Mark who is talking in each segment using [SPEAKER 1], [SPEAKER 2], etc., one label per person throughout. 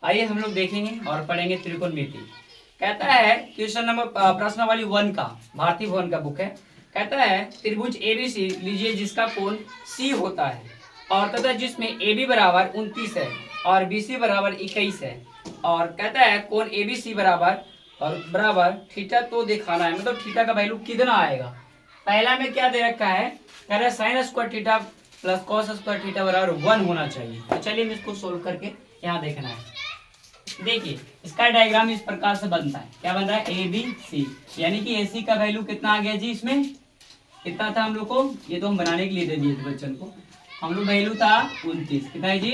[SPEAKER 1] आइए हम लोग देखेंगे और पढ़ेंगे त्रिकोणमिति। कहता है क्वेश्चन नंबर प्रश्नावली 1 का, भारतीय भवन का बुक है। कहता है त्रिभुज एबीसी लीजिए जिसका कोण सी होता है और तथा जिसमें AB बराबर 29 है और BC बराबर 21 है। और कहता है कोण एबीसी बराबर थीटा तो दिखाना है, मतलब थीटा का वैल्यू कितना आएगा। पहला में क्या दे रखा है, कह रहा है sine square theta plus cos square theta बराबर 1 होना चाहिए। तो चलिए हम इसको सोल्व करके यहाँ देखना है। देखिए इसका डायग्राम इस प्रकार से बनता है। क्या बन रहा है, ए बी सी, यानी कि AC का वैल्यू कितना आ गया जी, इसमें कितना था हम लोग को, ये तो हम बनाने के लिए दे दिए थे बच्चन को। हम लोग वैल्यू था 29, कितना है जी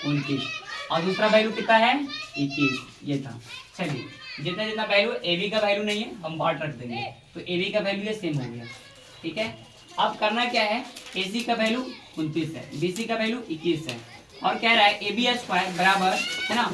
[SPEAKER 1] 29, और दूसरा वैल्यू कितना है 21, ये था। चलिए जितना जितना वैल्यू AB का वैल्यू नहीं है हम बाट रख देंगे, तो AB का वैल्यू ये सेम हो गया। ठीक है, अब करना क्या है, AC का वैल्यू 29 है, BC का वैल्यू 21 है, और कह रहा है AB स्क्वायर बराबर है ना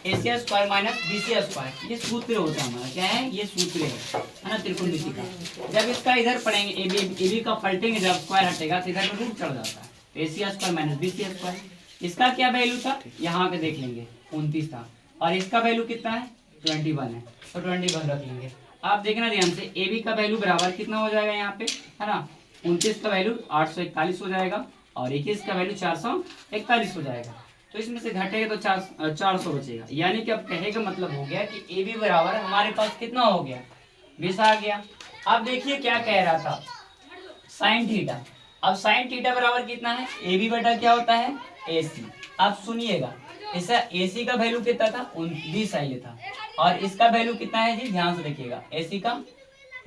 [SPEAKER 1] AC square minus BC square. ये सूत्र होता है हमारा, क्या है ये सूत्र है ना त्रिकोणमिति का। जब इसका इधर पढ़ेंगे AB का पलटेंगे, जब स्क्वायर हटेगा तो इधर में रूट चढ़ जाता है, तो AC square minus BC square. इसका क्या वैल्यू था यहाँ पे देख लेंगे 29 था, और इसका वैल्यू कितना है 21 है, तो 21 रख लेंगे। आप देखना ध्यान से, AB का वैल्यू बराबर कितना हो जाएगा यहाँ पे, है ना 29 का वैल्यू 841 हो जाएगा और 21 का वैल्यू 441 हो जाएगा। तो इसमें से घटेगा तो 400 बचेगा, यानी कि अब कहे का मतलब हो गया कि AB बराबर हमारे पास कितना हो गया 20 आ गया। अब देखिए क्या कह रहा था, साइन थीटा। अब साइन थीटा बराबर कितना है, AB बटा क्या होता है AC। अब सुनिएगा, इसका AC का वैल्यू कितना था 20 आई था, और इसका वैल्यू कितना है जी, ध्यान से देखिएगा, AC का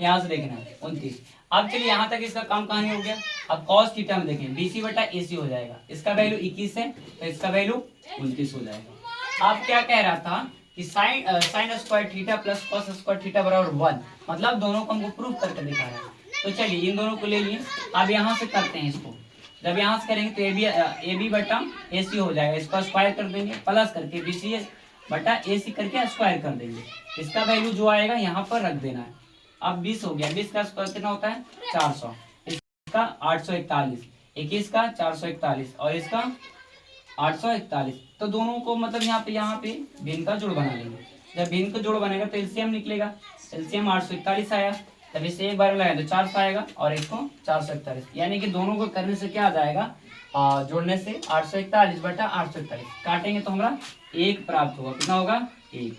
[SPEAKER 1] यहाँ से देखना है 29। अब चलिए यहाँ तक इसका काम कहानी हो गया। अब कॉस थीटा में देखें BC बटा AC हो जाएगा, इसका वैल्यू 21 है तो इसका वैल्यू 29 हो जाएगा। अब क्या कह रहा था कि sine square theta plus cos square theta बराबर 1, मतलब दोनों को हमको प्रूव करके दिखा रहा है। तो चलिए इन दोनों को ले लिए, अब यहाँ से करते हैं इसको। जब यहाँ से करेंगे तो AB बटा AC हो जाएगा, इसका स्क्वायर कर देंगे, प्लस करके BC बटा AC करके स्क्वायर कर देंगे। इसका वैल्यू जो आएगा यहाँ पर रख देना है। अब 20 हो गया, 20 का स्क्वायर कितना होता है 400, इसका 841, 21 का 441 और इसका 841। तो दोनों को मतलब यहाँ पे भिन्न का जोड़ बना लेंगे। जब भिन्न का जोड़ बनेगा तो एलसीएम निकलेगा, एलसीएम 841 आया, तब इसे एक बार लगाए तो 400 आएगा और इसको 441, यानी कि दोनों को करने से क्या आ जाएगा, जोड़ने से 841 बटा 841 काटेंगे तो हमारा 1 प्राप्त होगा। कितना होगा 1।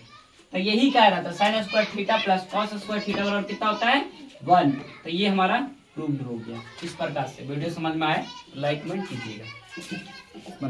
[SPEAKER 1] तो यही कह रहा था sine square theta plus cos square theta बराबर कितना होता है 1। तो ये हमारा प्रूव्ड हो गया। इस प्रकार से वीडियो समझ में आए लाइक कमेंट कीजिएगा।